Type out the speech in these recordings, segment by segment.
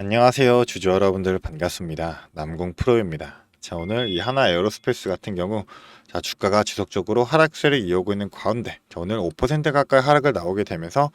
안녕하세요. 주주 여러분들 반갑습니다. 남궁 프로입니다. 자, 오늘 이 하나 에어로스페이스 같은 경우 주가가 지속적으로 하락세를 이어오고 있는 가운데 오늘 5% 가까이 하락을 나오게 되면서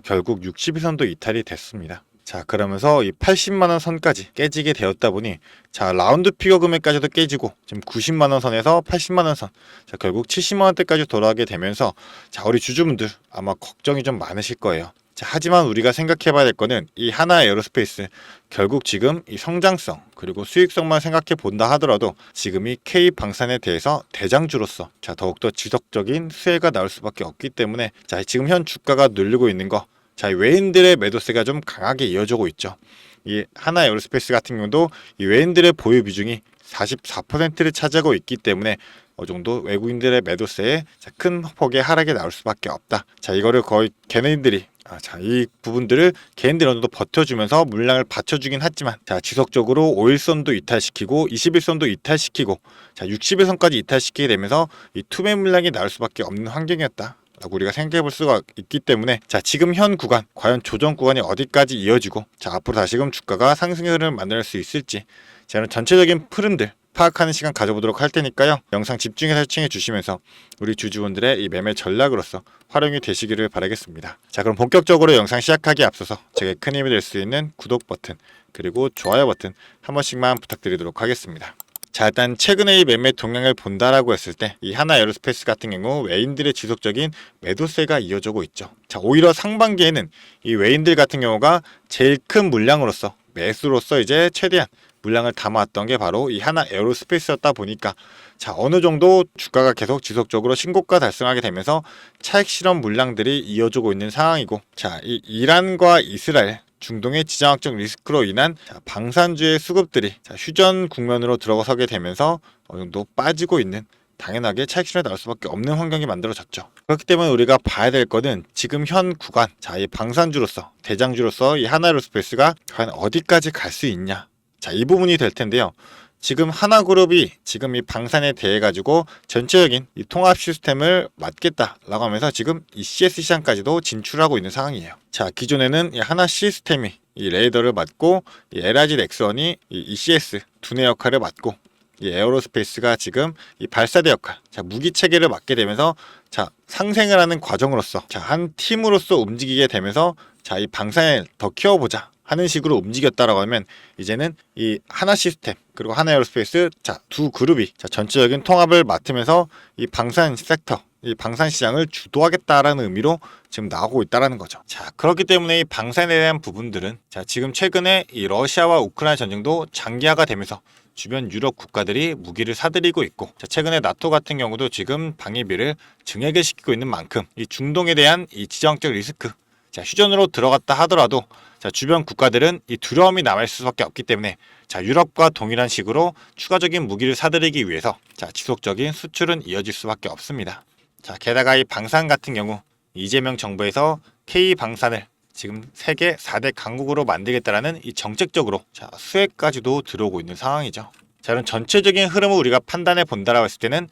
결국 60일선도 이탈이 됐습니다. 그러면서 이 80만원 선까지 깨지게 되었다 보니 라운드 피거 금액까지도 깨지고 지금 90만원 선에서 80만원 선, 결국 70만원대까지 돌아가게 되면서 우리 주주분들 아마 걱정이 좀 많으실 거예요. 하지만 우리가 생각해 봐야 될 거는 이 하나 에어로스페이스, 결국 지금 이 성장성 그리고 수익성만 생각해 본다 하더라도 지금 이 K 방산에 대해서 대장주로서 더욱더 지속적인 수혜가 나올 수밖에 없기 때문에 지금 현 주가가 눌리고 있는 거, 외인들의 매도세가 좀 강하게 이어지고 있죠. 이 하나 에어로스페이스 같은 경우도 이 외인들의 보유 비중이 44%를 차지하고 있기 때문에 어느 정도 외국인들의 매도세에 큰 폭의 하락이 나올 수밖에 없다. 이거를 거의 걔네들이 이 부분들을 개인들이 어느 정도 버텨주면서 물량을 받쳐주긴 하지만 지속적으로 5일선도 이탈시키고 21선도 이탈시키고 60일선까지 이탈시키게 되면서 이 투매 물량이 나올 수밖에 없는 환경이었다 라고 우리가 생각해 볼 수가 있기 때문에 지금 현 구간 과연 조정 구간이 어디까지 이어지고 앞으로 다시금 주가가 상승의 흐름을 만들 수 있을지 저는 전체적인 흐름들 파악하는 시간 가져보도록 할 테니까요. 영상 집중해서 시청해 주시면서 우리 주주분들의 이 매매 전략으로서 활용이 되시기를 바라겠습니다. 그럼 본격적으로 영상 시작하기에 앞서서 제게 큰 힘이 될 수 있는 구독 버튼 그리고 좋아요 버튼 한 번씩만 부탁드리도록 하겠습니다. 일단 최근에 이 매매 동향을 본다라고 했을 때 이 하나 에어로스페이스 같은 경우 외인들의 지속적인 매도세가 이어지고 있죠. 오히려 상반기에는 이 외인들 같은 경우가 제일 큰 물량으로서 매수로서 이제 최대한 물량을 담아왔던 게 바로 이 하나 에어로스페이스였다 보니까 어느 정도 주가가 계속 지속적으로 신고가 달성하게 되면서 차익 실현 물량들이 이어지고 있는 상황이고, 이 이란과 이스라엘 중동의 지정학적 리스크로 인한 방산주의 수급들이 휴전 국면으로 들어서게 되면서 어느 정도 빠지고 있는, 당연하게 차익 실현이 나올 수밖에 없는 환경이 만들어졌죠. 그렇기 때문에 우리가 봐야 될 거는 지금 현 구간, 이 방산주로서 대장주로서 이 하나 에어로스페이스가 과연 어디까지 갈 수 있냐, 이 부분이 될 텐데요. 지금 하나그룹이 지금 이 방산에 대해 가지고 전체적인 이 통합 시스템을 맡겠다라고 하면서 지금 이 CS 시장까지도 진출하고 있는 상황이에요. 기존에는 이 하나 시스템이 이 레이더를 맡고 이 LRG 넥슨이 이 ECS 두뇌 역할을 맡고 이 에어로스페이스가 지금 이 발사대 역할, 무기 체계를 맡게 되면서 상생을 하는 과정으로서 한 팀으로서 움직이게 되면서 이 방산을 더 키워보자 하는 식으로 움직였다라고 하면, 이제는 이 하나 시스템 그리고 하나 에어로스페이스 두 그룹이 전체적인 통합을 맡으면서 이 방산 섹터, 이 방산 시장을 주도하겠다라는 의미로 지금 나오고 있다라는 거죠. 그렇기 때문에 이 방산에 대한 부분들은 지금 최근에 이 러시아와 우크라이나 전쟁도 장기화가 되면서 주변 유럽 국가들이 무기를 사들이고 있고, 최근에 나토 같은 경우도 지금 방위비를 증액을 시키고 있는 만큼 이 중동에 대한 이 지정학적 리스크, 휴전으로 들어갔다 하더라도 주변 국가들은 이 두려움이 남아있을 수밖에 없기 때문에 유럽과 동일한 식으로 추가적인 무기를 사들이기 위해서 지속적인 수출은 이어질 수밖에 없습니다. 게다가 이 방산 같은 경우 이재명 정부에서 K 방산을 지금 세계 4대 강국으로 만들겠다라는 이 정책적으로 수혜까지도 들어오고 있는 상황이죠. 이런 전체적인 흐름을 우리가 판단해 본다라고 했을 때는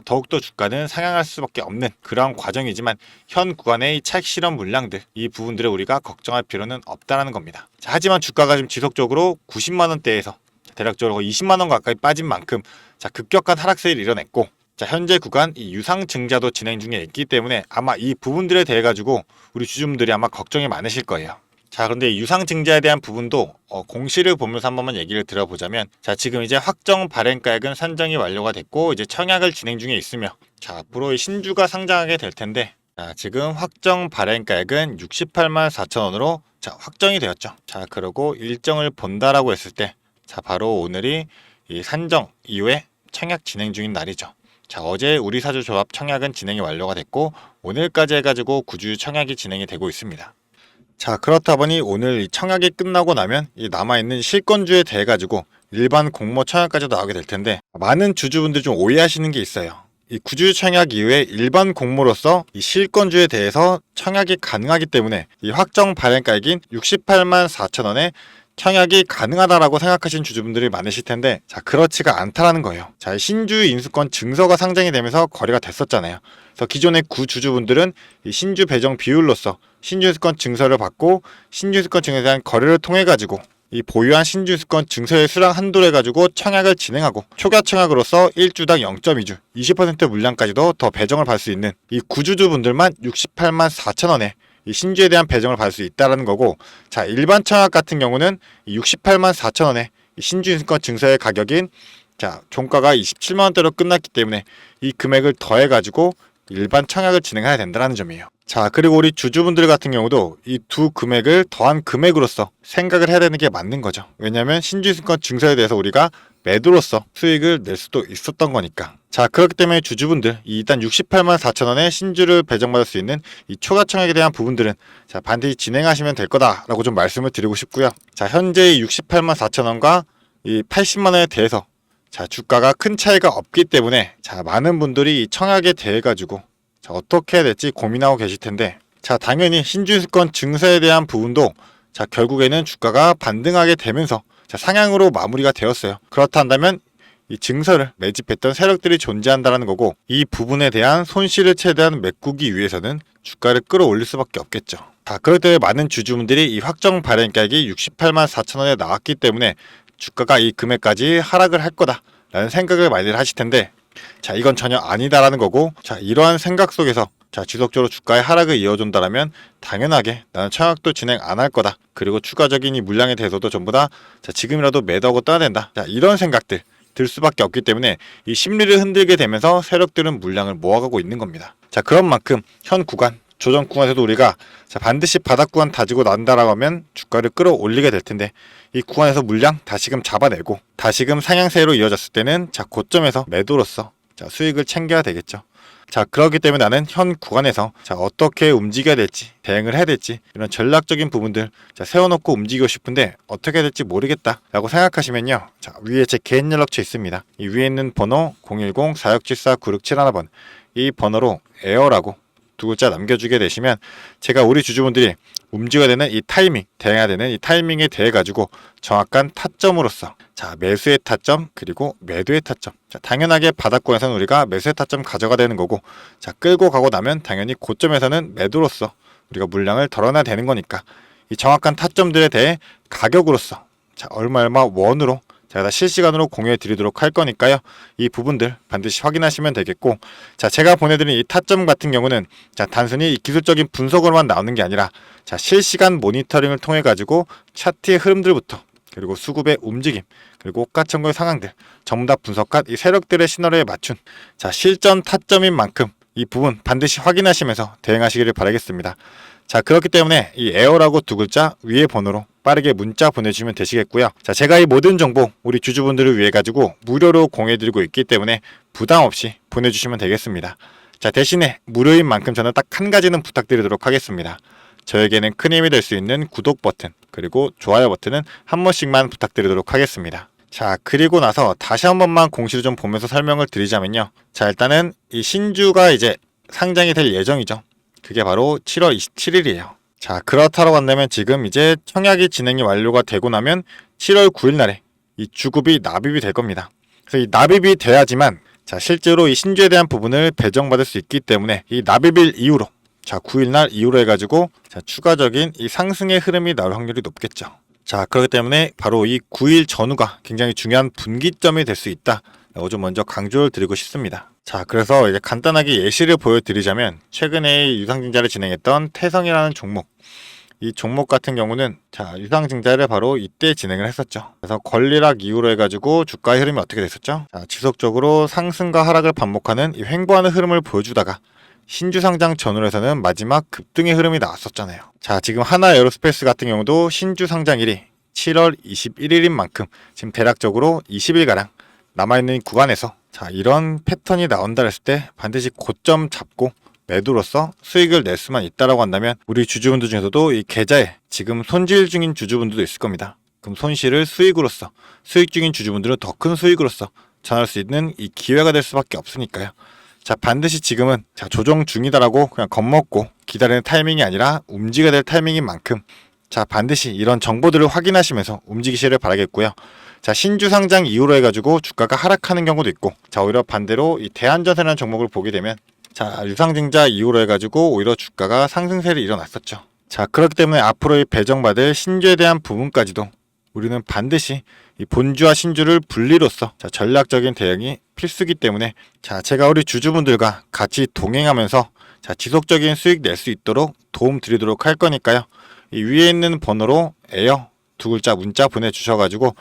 더욱더 주가는 상향할 수밖에 없는 그러한 과정이지만, 현 구간의 차익 실현 물량들, 이 부분들을 우리가 걱정할 필요는 없다라는 겁니다. 하지만 주가가 지금 지속적으로 90만 원대에서 대략적으로 20만 원 가까이 빠진 만큼 급격한 하락세를 이뤄냈고, 현재 구간 이 유상 증자도 진행 중에 있기 때문에 아마 이 부분들에 대해 가지고 우리 주주분들이 아마 걱정이 많으실 거예요. 그런데 유상 증자에 대한 부분도 공시를 보면서 한 번만 얘기를 들어보자면, 지금 이제 확정 발행가액은 산정이 완료가 됐고 이제 청약을 진행 중에 있으며, 앞으로 신주가 상장하게 될 텐데, 지금 확정 발행가액은 68만 4천 원으로 확정이 되었죠. 그리고 일정을 본다라고 했을 때 바로 오늘이 이 산정 이후에 청약 진행 중인 날이죠. 어제 우리사주조합 청약은 진행이 완료가 됐고 오늘까지 해가지고 구주 청약이 진행이 되고 있습니다. 그렇다 보니 오늘 이 청약이 끝나고 나면 이 남아있는 실권주에 대해 가지고 일반 공모 청약까지 나오게 될 텐데, 많은 주주분들이 좀 오해하시는 게 있어요. 이 구주 청약 이후에 일반 공모로서 이 실권주에 대해서 청약이 가능하기 때문에 이 확정 발행가액인 68만 4천 원에 청약이 가능하다라고 생각하시는 주주분들이 많으실 텐데, 그렇지가 않다라는 거예요. 신주 인수권 증서가 상장이 되면서 거래가 됐었잖아요. 그래서 기존의 구주주분들은 이 신주 배정 비율로서 신주 인수권 증서를 받고 신주 인수권 증서에 대한 거래를 통해 가지고 이 보유한 신주유수권 증서의 수량 한도를 가지고 청약을 진행하고 초과 청약으로서 1주당 0.2주 20% 물량까지도 더 배정을 받을 수 있는 이 구주주분들만 68만 4천원에 이 신주에 대한 배정을 받을 수 있다는 거고, 자 일반 청약 같은 경우는 이 68만 4천원에 신주유수권 증서의 가격인 자 종가가 27만원대로 끝났기 때문에 이 금액을 더해 가지고 일반 청약을 진행해야 된다는 점이에요. 자 그리고 우리 주주분들 같은 경우도 이 두 금액을 더한 금액으로서 생각을 해야 되는 게 맞는 거죠. 왜냐하면 신주유수권 증서에 대해서 우리가 매도로서 수익을 낼 수도 있었던 거니까. 자 그렇기 때문에 주주분들 일단 68만 4천원에 신주를 배정받을 수 있는 이 초과 청약에 대한 부분들은 자 반드시 진행하시면 될 거다라고 좀 말씀을 드리고 싶고요. 자 현재의 68만 4천원과 이 80만원에 대해서 자 주가가 큰 차이가 없기 때문에 자 많은 분들이 이 청약에 대해 가지고 자 어떻게 해야 될지 고민하고 계실 텐데, 자 당연히 신주유수권 증서에 대한 부분도 자 결국에는 주가가 반등하게 되면서 자 상향으로 마무리가 되었어요. 그렇다 한다면 이 증서를 매집했던 세력들이 존재한다는 거고, 이 부분에 대한 손실을 최대한 메꾸기 위해서는 주가를 끌어올릴 수밖에 없겠죠. 자 그럴 때 많은 주주분들이 이 확정 발행가액이 68만 4천원에 나왔기 때문에 주가가 이 금액까지 하락을 할 거다라는 생각을 많이들 하실 텐데, 자 이건 전혀 아니다라는 거고, 자 이러한 생각 속에서 자 지속적으로 주가의 하락을 이어준다라면 당연하게 나는 청약도 진행 안 할 거다, 그리고 추가적인 이 물량에 대해서도 전부 다 자 지금이라도 매도하고 떠야 된다, 자 이런 생각들 들 수밖에 없기 때문에 이 심리를 흔들게 되면서 세력들은 물량을 모아가고 있는 겁니다. 자 그런 만큼 현 구간 조정 구간에서도 우리가 자 반드시 바닥 구간 다지고 난다라고 하면 주가를 끌어올리게 될 텐데, 이 구간에서 물량 다시금 잡아내고 다시금 상향세로 이어졌을 때는 자 고점에서 매도로서 자 수익을 챙겨야 되겠죠. 자 그렇기 때문에 나는 현 구간에서 자 어떻게 움직여야 될지, 대응을 해야 될지, 이런 전략적인 부분들 자 세워놓고 움직이고 싶은데 어떻게 해야 될지 모르겠다 라고 생각하시면요, 자 위에 제 개인 연락처 있습니다. 이 위에 있는 번호 010-4674-9671번 이 번호로 에어라고 두 글자 남겨주게 되시면 제가 우리 주주분들이 움직여야 되는 이 타이밍, 대응해야 되는 이 타이밍에 대해 가지고 정확한 타점으로서 자 매수의 타점 그리고 매도의 타점, 자 당연하게 바닥권에서는 우리가 매수의 타점 가져가야 되는 거고, 자 끌고 가고 나면 당연히 고점에서는 매도로서 우리가 물량을 덜어놔야 되는 거니까 이 정확한 타점들에 대해 가격으로서 자 얼마 원으로 제가 다 실시간으로 공유해 드리도록 할 거니까요. 이 부분들 반드시 확인하시면 되겠고, 자 제가 보내드린 이 타점 같은 경우는 자 단순히 이 기술적인 분석으로만 나오는 게 아니라 자 실시간 모니터링을 통해 가지고 차트의 흐름들부터 그리고 수급의 움직임 그리고 호가청구의 상황들 전부 다 분석한 이 세력들의 시나리오에 맞춘 자 실전 타점인 만큼 이 부분 반드시 확인하시면서 대응하시기를 바라겠습니다. 자 그렇기 때문에 이 에어라고 두 글자 위에 번호로 빠르게 문자 보내주시면 되시겠고요. 자 제가 이 모든 정보 우리 주주분들을 위해 가지고 무료로 공유해드리고 있기 때문에 부담 없이 보내주시면 되겠습니다. 자 대신에 무료인 만큼 저는 딱 한 가지는 부탁드리도록 하겠습니다. 저에게는 큰 힘이 될 수 있는 구독 버튼 그리고 좋아요 버튼은 한 번씩만 부탁드리도록 하겠습니다. 자 그리고 나서 다시 한 번만 공시를 좀 보면서 설명을 드리자면요, 자 일단은 이 신주가 이제 상장이 될 예정이죠. 그게 바로 7월 27일이에요. 자 그렇다고 한다면 지금 이제 청약이 진행이 완료가 되고 나면 7월 9일 날에 이 주급이 납입이 될 겁니다. 그래서 이 납입이 돼야지만 자 실제로 이 신주에 대한 부분을 배정받을 수 있기 때문에 이 납입일 이후로 자 9일 날 이후로 해가지고 자 추가적인 이 상승의 흐름이 나올 확률이 높겠죠. 자 그렇기 때문에 바로 이 9일 전후가 굉장히 중요한 분기점이 될 수 있다 라고 좀 먼저 강조를 드리고 싶습니다. 자 그래서 이제 간단하게 예시를 보여드리자면 최근에 유상증자를 진행했던 태성이라는 종목, 이 종목 같은 경우는 자 유상증자를 바로 이때 진행을 했었죠. 그래서 권리락 이후로 해가지고 주가의 흐름이 어떻게 됐었죠? 자 지속적으로 상승과 하락을 반복하는 이 횡보하는 흐름을 보여주다가 신주 상장 전후에서는 마지막 급등의 흐름이 나왔었잖아요. 자 지금 하나에어로스페이스 같은 경우도 신주 상장일이 7월 21일인 만큼 지금 대략적으로 20일가량 남아있는 구간에서 자 이런 패턴이 나온다 했을 때 반드시 고점 잡고 매도로서 수익을 낼 수만 있다라고 한다면 우리 주주분들 중에서도 이 계좌에 지금 손질 중인 주주분들도 있을 겁니다. 그럼 손실을 수익으로서, 수익 중인 주주분들은 더 큰 수익으로서 전할 수 있는 이 기회가 될 수밖에 없으니까요. 자 반드시 지금은 자 조정 중이다라고 그냥 겁먹고 기다리는 타이밍이 아니라 움직여야 될 타이밍인 만큼 자 반드시 이런 정보들을 확인하시면서 움직이시를 바라겠고요. 자 신주 상장 이후로 해가지고 주가가 하락하는 경우도 있고, 자 오히려 반대로 이 대한전세라는 종목을 보게 되면 자 유상증자 이후로 해가지고 오히려 주가가 상승세를 일어났었죠. 자 그렇기 때문에 앞으로 이 배정받을 신주에 대한 부분까지도 우리는 반드시 이 본주와 신주를 분리로써 전략적인 대응이 필수기 때문에 제가 우리 주주분들과 같이 동행하면서 지속적인 수익 낼 수 있도록 도움 드리도록 할 거니까요. 이 위에 있는 번호로 에어 두 글자 문자 보내주셔가지고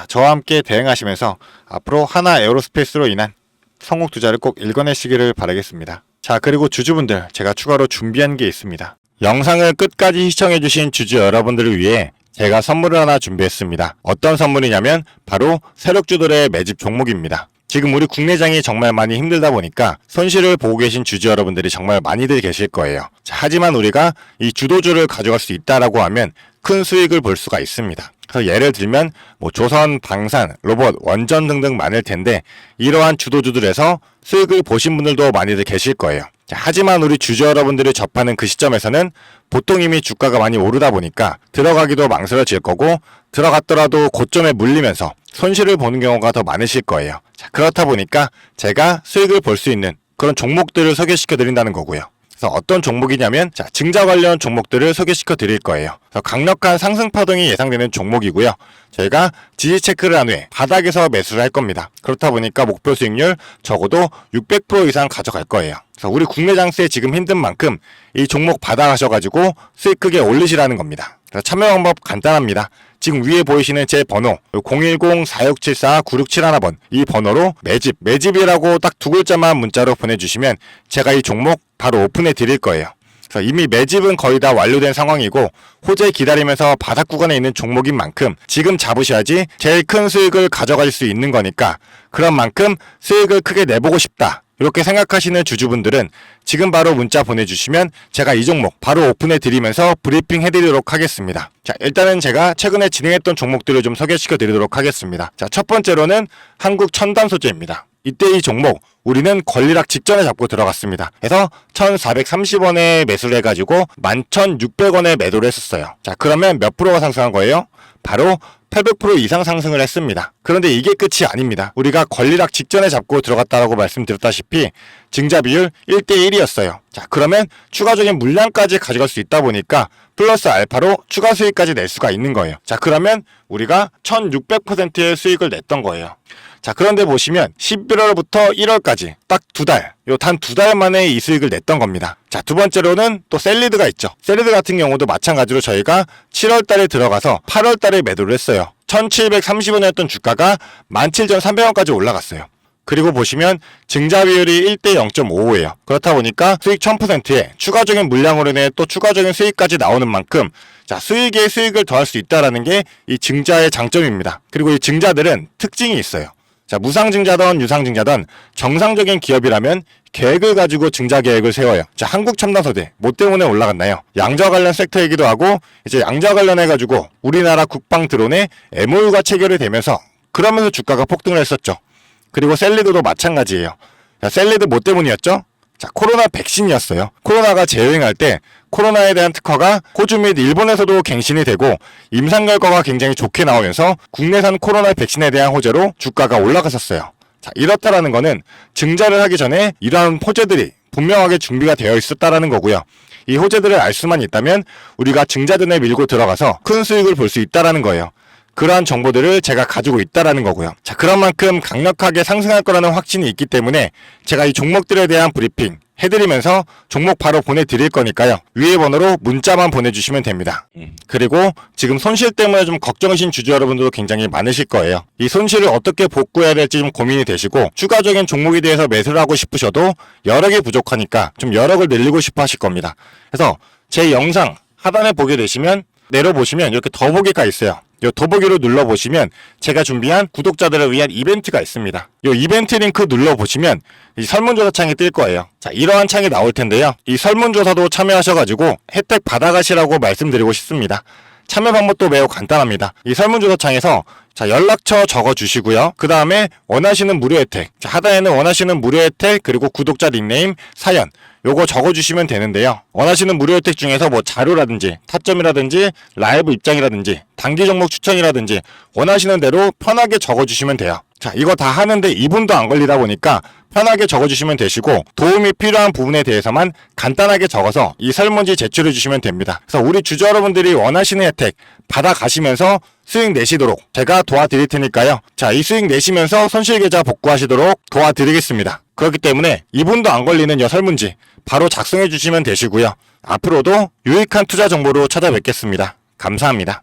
저와 함께 대응하시면서 앞으로 하나 에어로스페이스로 인한 성공 투자를 꼭 읽어내시기를 바라겠습니다. 그리고 주주분들, 제가 추가로 준비한 게 있습니다. 영상을 끝까지 시청해주신 주주 여러분들을 위해 제가 선물을 하나 준비했습니다. 어떤 선물이냐면 바로 세력주들의 매집 종목입니다. 지금 우리 국내장이 정말 많이 힘들다 보니까 손실을 보고 계신 주주 여러분들이 정말 많이들 계실 거예요. 하지만 우리가 이 주도주를 가져갈 수 있다라고 하면 큰 수익을 볼 수가 있습니다. 그래서 예를 들면 조선, 방산, 로봇, 원전 등등 많을 텐데 이러한 주도주들에서 수익을 보신 분들도 많이들 계실 거예요. 하지만 우리 주주 여러분들이 접하는 그 시점에서는 보통 이미 주가가 많이 오르다 보니까 들어가기도 망설여질 거고 들어갔더라도 고점에 물리면서 손실을 보는 경우가 더 많으실 거예요. 그렇다 보니까 제가 수익을 볼 수 있는 그런 종목들을 소개시켜 드린다는 거고요. 그래서 어떤 종목이냐면 증자 관련 종목들을 소개시켜 드릴 거예요. 그래서 강력한 상승 파동이 예상되는 종목이고요. 저희가 지지 체크를 한 후에 바닥에서 매수를 할 겁니다. 그렇다 보니까 목표 수익률 적어도 600% 이상 가져갈 거예요. 그래서 우리 국내 장세에 지금 힘든 만큼 이 종목 받아가셔가지고 수익 크게 올리시라는 겁니다. 그래서 참여 방법 간단합니다. 지금 위에 보이시는 제 번호 010-4674-9671번 이 번호로 매집이라고 딱 두 글자만 문자로 보내주시면 제가 이 종목 바로 오픈해 드릴 거예요. 그래서 이미 매집은 거의 다 완료된 상황이고 호재 기다리면서 바닥 구간에 있는 종목인 만큼 지금 잡으셔야지 제일 큰 수익을 가져갈 수 있는 거니까 그런 만큼 수익을 크게 내보고 싶다. 이렇게 생각하시는 주주분들은 지금 바로 문자 보내주시면 제가 이 종목 바로 오픈해 드리면서 브리핑 해드리도록 하겠습니다. 일단은 제가 최근에 진행했던 종목들을 좀 소개시켜 드리도록 하겠습니다. 첫 번째로는 한국 첨단소재입니다. 이때 이 종목 우리는 권리락 직전에 잡고 들어갔습니다. 그래서 1430원에 매수를 해가지고 11,600원에 매도를 했었어요. 그러면 몇 프로가 상승한 거예요? 바로 800% 이상 상승을 했습니다. 그런데 이게 끝이 아닙니다. 우리가 권리락 직전에 잡고 들어갔다고 말씀드렸다시피 증자 비율 1대1이었어요. 그러면 추가적인 물량까지 가져갈 수 있다 보니까 플러스 알파로 추가 수익까지 낼 수가 있는 거예요. 그러면 우리가 1600%의 수익을 냈던 거예요. 그런데 보시면 11월부터 1월까지 딱 단 두 달 만에 이 수익을 냈던 겁니다. 두 번째로는 또 셀리드가 있죠. 셀리드 같은 경우도 마찬가지로 저희가 7월 달에 들어가서 8월 달에 매도를 했어요. 1730원이었던 주가가 17,300원까지 올라갔어요. 그리고 보시면 증자 비율이 1대 0.55예요. 그렇다 보니까 수익 1000%에 추가적인 물량으로 인해 또 추가적인 수익까지 나오는 만큼 수익에 수익을 더할 수 있다는 게 이 증자의 장점입니다. 그리고 이 증자들은 특징이 있어요. 무상증자든 유상증자든 정상적인 기업이라면 계획을 가지고 증자 계획을 세워요. 한국 첨단소재 뭐 때문에 올라갔나요? 양자 관련 섹터이기도 하고 이제 양자 관련해가지고 우리나라 국방 드론에 MOU가 체결이 되면서 그러면서 주가가 폭등을 했었죠. 그리고 셀리드도 마찬가지예요. 셀리드 뭐 때문이었죠? 코로나 백신이었어요. 코로나가 재유행할 때 코로나에 대한 특허가 호주 및 일본에서도 갱신이 되고 임상 결과가 굉장히 좋게 나오면서 국내산 코로나 백신에 대한 호재로 주가가 올라갔었어요. 이렇다라는 거는 증자를 하기 전에 이러한 호재들이 분명하게 준비가 되어 있었다라는 거고요. 이 호재들을 알 수만 있다면 우리가 증자전에 밀고 들어가서 큰 수익을 볼 수 있다라는 거예요. 그러한 정보들을 제가 가지고 있다라는 거고요. 그런 만큼 강력하게 상승할 거라는 확신이 있기 때문에 제가 이 종목들에 대한 브리핑 해드리면서 종목 바로 보내드릴 거니까요. 위에 번호로 문자만 보내주시면 됩니다. 그리고 지금 손실 때문에 좀 걱정이신 주주 여러분들도 굉장히 많으실 거예요. 이 손실을 어떻게 복구해야 될지 좀 고민이 되시고 추가적인 종목에 대해서 매수를 하고 싶으셔도 여력이 부족하니까 좀 여력을 늘리고 싶어 하실 겁니다. 그래서 제 영상 하단에 보게 되시면 내려보시면 이렇게 더보기가 있어요. 이 더보기를 눌러보시면 제가 준비한 구독자들을 위한 이벤트가 있습니다. 이 이벤트 링크 눌러보시면 이 설문조사 창이 뜰 거예요. 이러한 창이 나올 텐데요. 이 설문조사도 참여하셔가지고 혜택 받아가시라고 말씀드리고 싶습니다. 참여 방법도 매우 간단합니다. 이 설문조사 창에서 연락처 적어주시고요. 그 다음에 원하시는 무료 혜택, 하단에는 원하시는 무료 혜택 그리고 구독자 닉네임, 사연 요거 적어주시면 되는데요. 원하시는 무료 혜택 중에서 뭐 자료라든지 타점이라든지 라이브 입장이라든지 단기 종목 추천이라든지 원하시는 대로 편하게 적어주시면 돼요. 자, 이거 다 하는데 2분도 안 걸리다 보니까 편하게 적어주시면 되시고 도움이 필요한 부분에 대해서만 간단하게 적어서 이 설문지 제출해 주시면 됩니다. 그래서 우리 주주 여러분들이 원하시는 혜택 받아가시면서 수익 내시도록 제가 도와드릴 테니까요. 자, 이 수익 내시면서 손실계좌 복구하시도록 도와드리겠습니다. 그렇기 때문에 2분도 안 걸리는 이 설문지 바로 작성해 주시면 되시고요. 앞으로도 유익한 투자 정보로 찾아뵙겠습니다. 감사합니다.